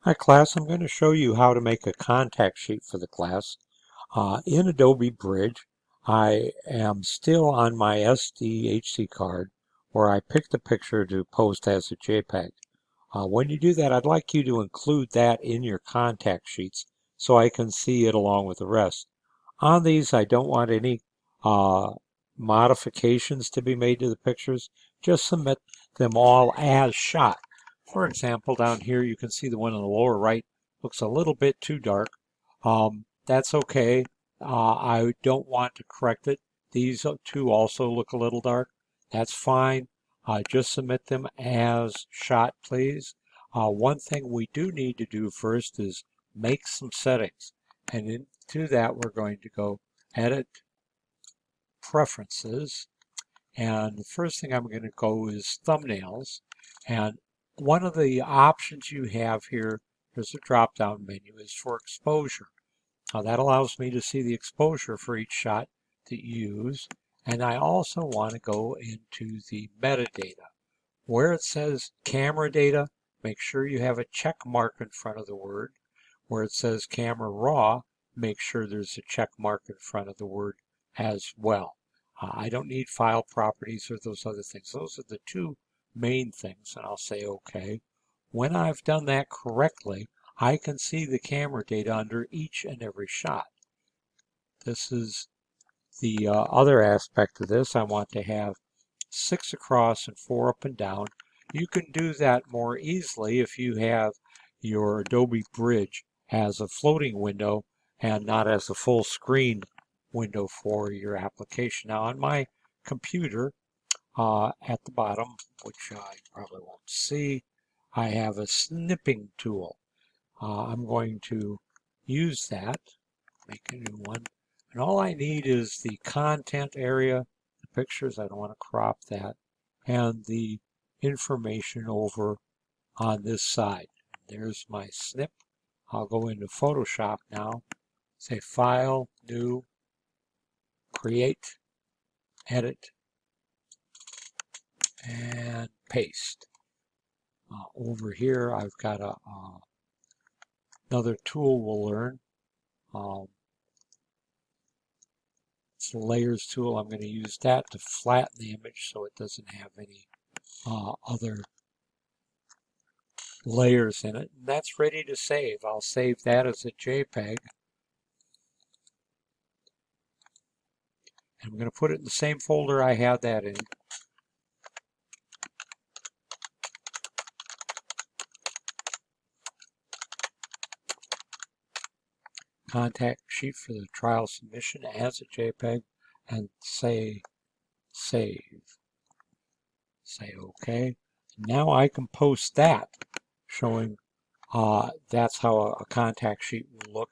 Hi class, I'm going to show you how to make a contact sheet for the class. In Adobe Bridge, I am still on my SDHC card where I picked a picture to post as a JPEG. When you do that, I'd like you to include that in your contact sheets so I can see it along with the rest. On these, I don't want any modifications to be made to the pictures. Just submit them all as shot. For example, down here you can see the one on the lower right looks a little bit too dark. That's okay. I don't want to correct it. These two also look a little dark. That's fine. Just submit them as shot, please. One thing we do need to do first is make some settings. And into that, we're going to go Edit, Preferences. And the first thing I'm going to go is Thumbnails. And one of the options you have here, there's a drop-down menu, is for exposure. Now that allows me to see the exposure for each shot that you use. And I also want to go into the metadata. Where it says camera data, make sure you have a check mark in front of the word. Where it says camera raw, make sure there's a check mark in front of the word as well. I don't need file properties or those other things. Those are the two main things, and I'll say OK. When I've done that correctly, I can see the camera data under each and every shot. This is the other aspect of this. I want to have 6 across and 4 up and down. You can do that more easily if you have your Adobe Bridge as a floating window and not as a full screen window for your application. Now on my computer at the bottom, which I probably won't see, I have a snipping tool. I'm going to use that, make a new one, and all I need is the content area, the pictures, I don't want to crop that, and the information over on this side. There's my snip. I'll go into Photoshop now, say File, New, Create, Edit, and Paste. Over here I've got another tool we'll learn. It's the Layers tool. I'm going to use that to flatten the image so it doesn't have any other layers in it. And that's ready to save. I'll save that as a JPEG. And I'm going to put it in the same folder I had that in. Contact sheet for the trial submission as a JPEG and say save. Say OK. Now I can post that showing that's how a contact sheet will look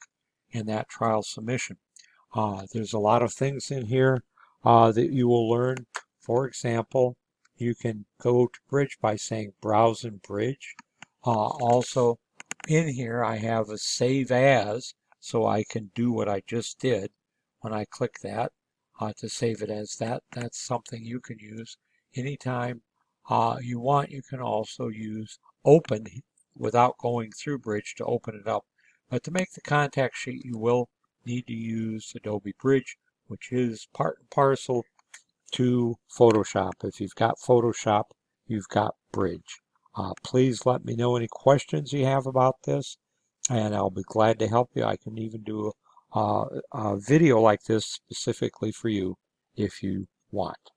in that trial submission. There's a lot of things in here that you will learn. For example, you can go to Bridge by saying Browse in Bridge. Also, in here I have a Save As, so I can do what I just did when I click that to save it as that. That's something you can use anytime you want. You can also use Open without going through Bridge to open it up. But to make the contact sheet, you will need to use Adobe Bridge, which is part and parcel to Photoshop. If you've got Photoshop, you've got Bridge. Please let me know any questions you have about this, and I'll be glad to help you. I can even do a video like this specifically for you if you want.